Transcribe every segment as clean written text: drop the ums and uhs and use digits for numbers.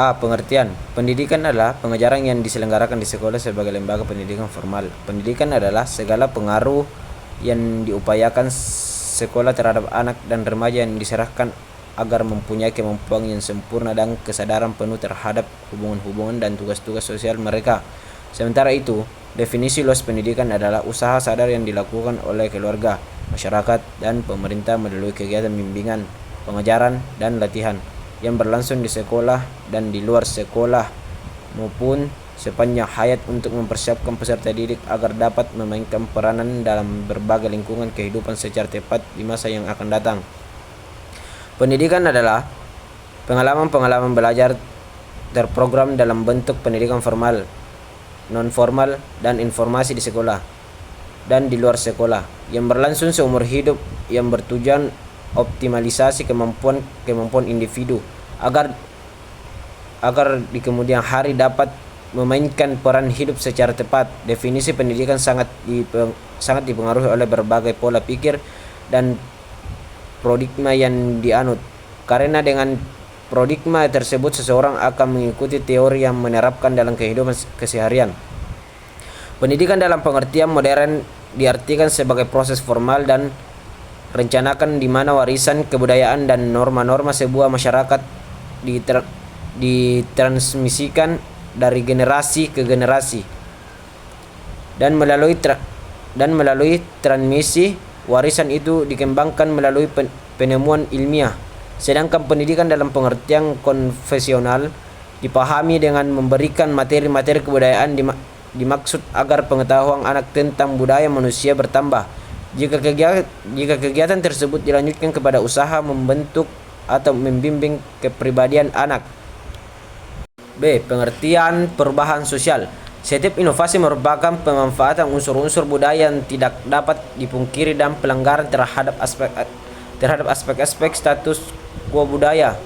A. Pengertian. Pendidikan adalah pengajaran yang diselenggarakan di sekolah sebagai lembaga pendidikan formal. Pendidikan adalah segala pengaruh yang diupayakan sekolah terhadap anak dan remaja yang diserahkan agar mempunyai kemampuan yang sempurna dan kesadaran penuh terhadap hubungan-hubungan dan tugas-tugas sosial mereka. Sementara itu, definisi luas pendidikan adalah usaha sadar yang dilakukan oleh keluarga, masyarakat, dan pemerintah melalui kegiatan bimbingan, pengajaran, dan latihan yang berlangsung di sekolah dan di luar sekolah maupun sepanjang hayat untuk mempersiapkan peserta didik agar dapat memainkan peranan dalam berbagai lingkungan kehidupan secara tepat di masa yang akan datang. Pendidikan adalah pengalaman-pengalaman belajar terprogram dalam bentuk pendidikan formal, non-formal, dan informasi di sekolah dan di luar sekolah yang berlangsung seumur hidup yang bertujuan optimalisasi kemampuan individu agar di kemudian hari dapat memainkan peran hidup secara tepat. Definisi pendidikan sangat dipengaruhi oleh berbagai pola pikir dan paradigma yang dianut. Karena dengan paradigma tersebut seseorang akan mengikuti teori yang menerapkan dalam kehidupan keseharian. Pendidikan dalam pengertian modern diartikan sebagai proses formal dan rencanakan di mana warisan kebudayaan dan norma-norma sebuah masyarakat ditransmisikan dari generasi ke generasi, dan melalui transmisi warisan itu dikembangkan melalui penemuan ilmiah. Sedangkan pendidikan dalam pengertian konvensional dipahami dengan memberikan materi-materi kebudayaan dimaksud agar pengetahuan anak tentang budaya manusia bertambah. Jika kegiatan tersebut dilanjutkan kepada usaha membentuk atau membimbing kepribadian anak. B. Pengertian perubahan sosial. Setiap inovasi merupakan pemanfaatan unsur-unsur budaya yang tidak dapat dipungkiri dan pelanggaran terhadap aspek-aspek status quo budaya.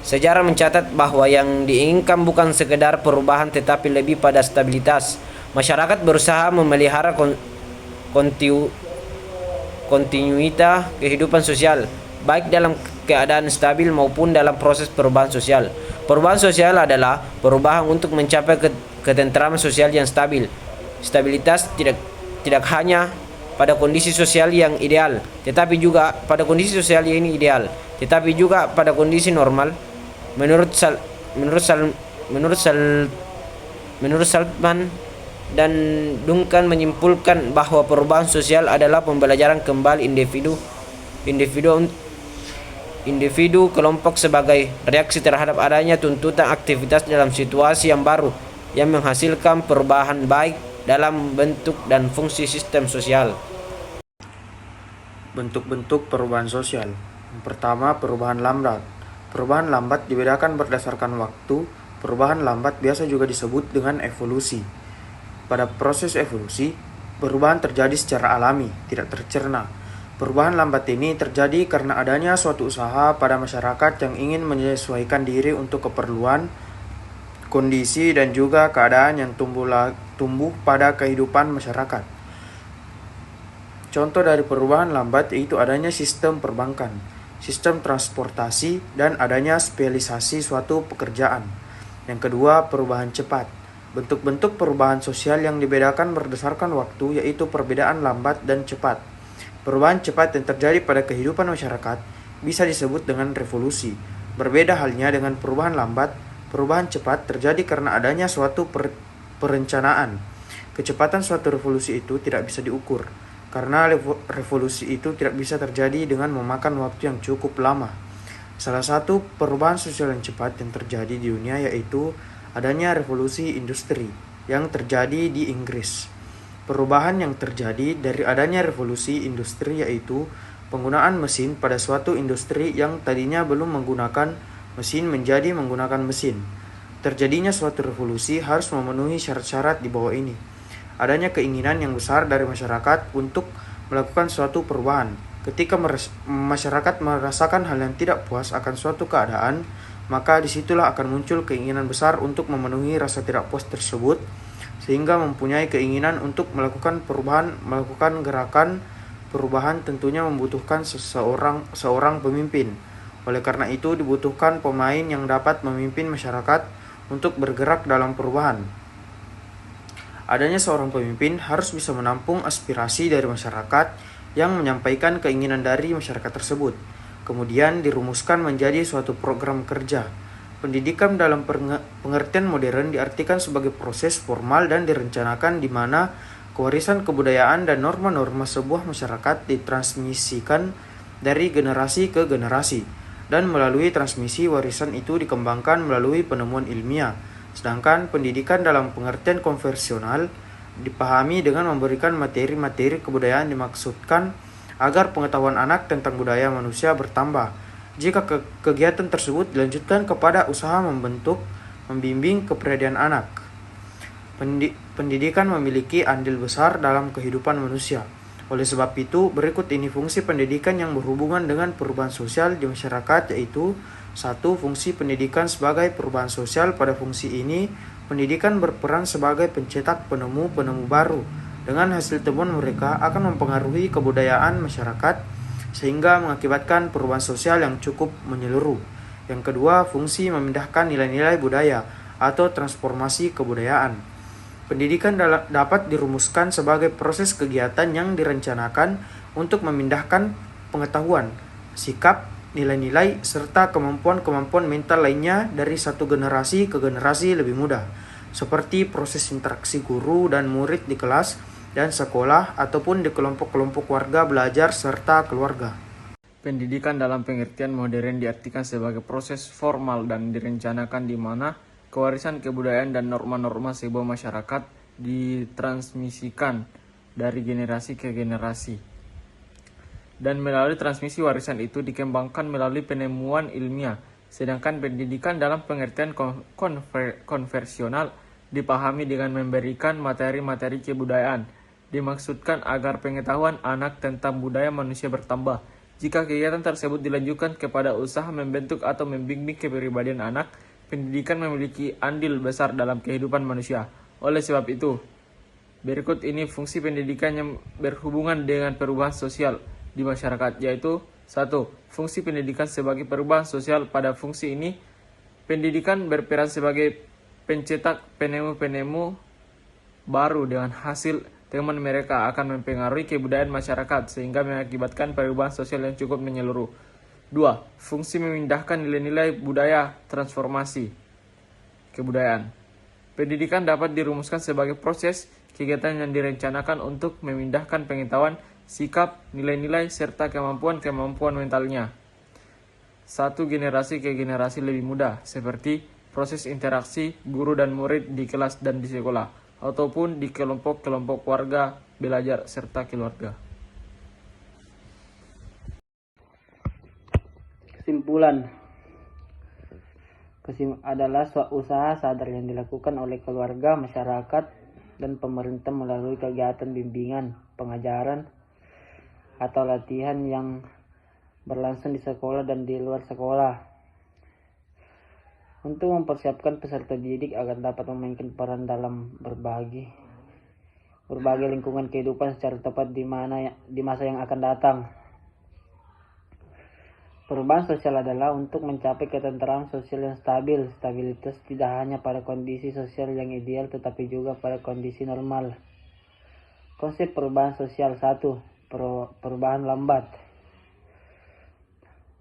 Sejarah mencatat bahwa yang diinginkan bukan sekedar perubahan tetapi lebih pada stabilitas. Masyarakat berusaha memelihara kontinuitas kehidupan sosial, baik dalam keadaan stabil maupun dalam proses perubahan sosial. Perubahan sosial adalah perubahan untuk mencapai ketentraman sosial yang stabil. Stabilitas tidak hanya pada kondisi sosial yang ideal, tetapi juga pada kondisi sosial yang ideal, tetapi juga pada kondisi normal. Menurut Saltman dan Duncan menyimpulkan bahwa perubahan sosial adalah pembelajaran kembali individu kelompok sebagai reaksi terhadap adanya tuntutan aktivitas dalam situasi yang baru yang menghasilkan perubahan baik dalam bentuk dan fungsi sistem sosial. Bentuk-bentuk perubahan sosial. Yang pertama, perubahan lambat. Perubahan lambat dibedakan berdasarkan waktu. Perubahan lambat biasa juga disebut dengan evolusi. Pada proses evolusi, perubahan terjadi secara alami, tidak tercerna. Perubahan lambat ini terjadi karena adanya suatu usaha pada masyarakat yang ingin menyesuaikan diri untuk keperluan, kondisi, dan juga keadaan yang tumbuh pada kehidupan masyarakat. Contoh dari perubahan lambat yaitu adanya sistem perbankan, sistem transportasi, dan adanya spesialisasi suatu pekerjaan. Yang kedua, perubahan cepat. Bentuk-bentuk perubahan sosial yang dibedakan berdasarkan waktu yaitu perbedaan lambat dan cepat. Perubahan cepat yang terjadi pada kehidupan masyarakat bisa disebut dengan revolusi. Berbeda halnya dengan perubahan lambat, perubahan cepat terjadi karena adanya suatu perencanaan. Kecepatan suatu revolusi itu tidak bisa diukur, karena revolusi itu tidak bisa terjadi dengan memakan waktu yang cukup lama. Salah satu perubahan sosial yang cepat yang terjadi di dunia yaitu adanya revolusi industri yang terjadi di Inggris. Perubahan yang terjadi dari adanya revolusi industri yaitu penggunaan mesin pada suatu industri yang tadinya belum menggunakan mesin menjadi menggunakan mesin. Terjadinya suatu revolusi harus memenuhi syarat-syarat di bawah ini. Adanya keinginan yang besar dari masyarakat untuk melakukan suatu perubahan. Ketika masyarakat merasakan hal yang tidak puas akan suatu keadaan, maka disitulah akan muncul keinginan besar untuk memenuhi rasa tidak puas tersebut, sehingga mempunyai keinginan untuk melakukan perubahan, melakukan gerakan perubahan tentunya membutuhkan seorang pemimpin Oleh karena itu, dibutuhkan pemain yang dapat memimpin masyarakat untuk bergerak dalam perubahan. Adanya seorang pemimpin harus bisa menampung aspirasi dari masyarakat yang menyampaikan keinginan dari masyarakat tersebut. Kemudian dirumuskan menjadi suatu program kerja. Pendidikan dalam pengertian modern diartikan sebagai proses formal dan direncanakan di mana kewarisan kebudayaan dan norma-norma sebuah masyarakat ditransmisikan dari generasi ke generasi, dan melalui transmisi warisan itu dikembangkan melalui penemuan ilmiah. Sedangkan pendidikan dalam pengertian konvensional dipahami dengan memberikan materi-materi kebudayaan dimaksudkan agar pengetahuan anak tentang budaya manusia bertambah. Jika kegiatan tersebut dilanjutkan kepada usaha membimbing kepribadian anak. Pendidikan memiliki andil besar dalam kehidupan manusia. Oleh sebab itu, berikut ini fungsi pendidikan yang berhubungan dengan perubahan sosial di masyarakat, yaitu 1. Fungsi pendidikan sebagai perubahan sosial. Pada fungsi ini, pendidikan berperan sebagai pencetak penemu-penemu baru. Dengan hasil temuan mereka akan mempengaruhi kebudayaan masyarakat sehingga mengakibatkan perubahan sosial yang cukup menyeluruh. Yang kedua, fungsi memindahkan nilai-nilai budaya atau transformasi kebudayaan. Pendidikan dapat dirumuskan sebagai proses kegiatan yang direncanakan untuk memindahkan pengetahuan, sikap, nilai-nilai, serta kemampuan-kemampuan mental lainnya dari satu generasi ke generasi lebih mudah, seperti proses interaksi guru dan murid di kelas dan sekolah ataupun di kelompok-kelompok warga belajar serta keluarga. Pendidikan dalam pengertian modern diartikan sebagai proses formal dan direncanakan di mana kewarisan kebudayaan dan norma-norma sebuah masyarakat ditransmisikan dari generasi ke generasi. Dan melalui transmisi warisan itu dikembangkan melalui penemuan ilmiah. Sedangkan pendidikan dalam pengertian konvensional dipahami dengan memberikan materi-materi kebudayaan. Dimaksudkan agar pengetahuan anak tentang budaya manusia bertambah. Jika kegiatan tersebut dilanjutkan kepada usaha membentuk atau membimbing kepribadian anak, pendidikan memiliki andil besar dalam kehidupan manusia. Oleh sebab itu, berikut ini fungsi pendidikan yang berhubungan dengan perubahan sosial di masyarakat, yaitu 1. Fungsi pendidikan sebagai perubahan sosial. Pada fungsi ini, pendidikan berperan sebagai pencetak penemu-penemu baru dengan hasil temuan mereka akan mempengaruhi kebudayaan masyarakat sehingga mengakibatkan perubahan sosial yang cukup menyeluruh. 2. Fungsi memindahkan nilai-nilai budaya transformasi kebudayaan. Pendidikan dapat dirumuskan sebagai proses kegiatan yang direncanakan untuk memindahkan pengetahuan, sikap, nilai-nilai, serta kemampuan-kemampuan mentalnya satu generasi ke generasi lebih mudah, seperti proses interaksi guru dan murid di kelas dan di sekolah, ataupun di kelompok-kelompok warga belajar serta keluarga. Kesimpulan adalah usaha sadar yang dilakukan oleh keluarga, masyarakat, dan pemerintah melalui kegiatan bimbingan, pengajaran, atau latihan yang berlangsung di sekolah dan di luar sekolah untuk mempersiapkan peserta didik agar dapat memainkan peran dalam berbagai lingkungan kehidupan secara tepat di masa yang akan datang. Perubahan sosial adalah untuk mencapai ketentraman sosial yang stabil. Stabilitas tidak hanya pada kondisi sosial yang ideal, tetapi juga pada kondisi normal. Konsep perubahan sosial 1. Perubahan lambat.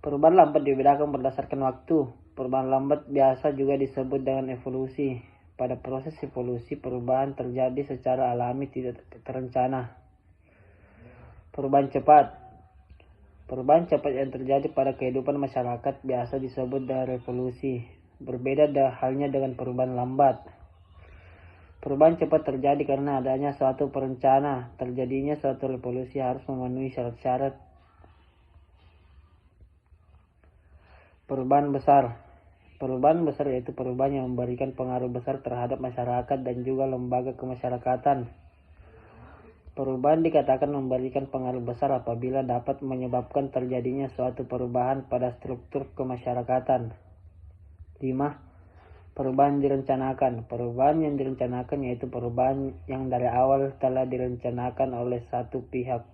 Perubahan lambat dibedakan berdasarkan waktu. Perubahan lambat biasa juga disebut dengan evolusi. Pada proses evolusi, perubahan terjadi secara alami, tidak terencana. Perubahan cepat. Perubahan cepat yang terjadi pada kehidupan masyarakat biasa disebut dengan revolusi. Berbeda halnya dengan perubahan lambat. Perubahan cepat terjadi karena adanya suatu perencana. Terjadinya suatu revolusi harus memenuhi syarat-syarat. Perubahan besar. Perubahan besar yaitu perubahan yang memberikan pengaruh besar terhadap masyarakat dan juga lembaga kemasyarakatan. Perubahan dikatakan memberikan pengaruh besar apabila dapat menyebabkan terjadinya suatu perubahan pada struktur kemasyarakatan. 5. Perubahan direncanakan. Perubahan yang direncanakan yaitu perubahan yang dari awal telah direncanakan oleh satu pihak.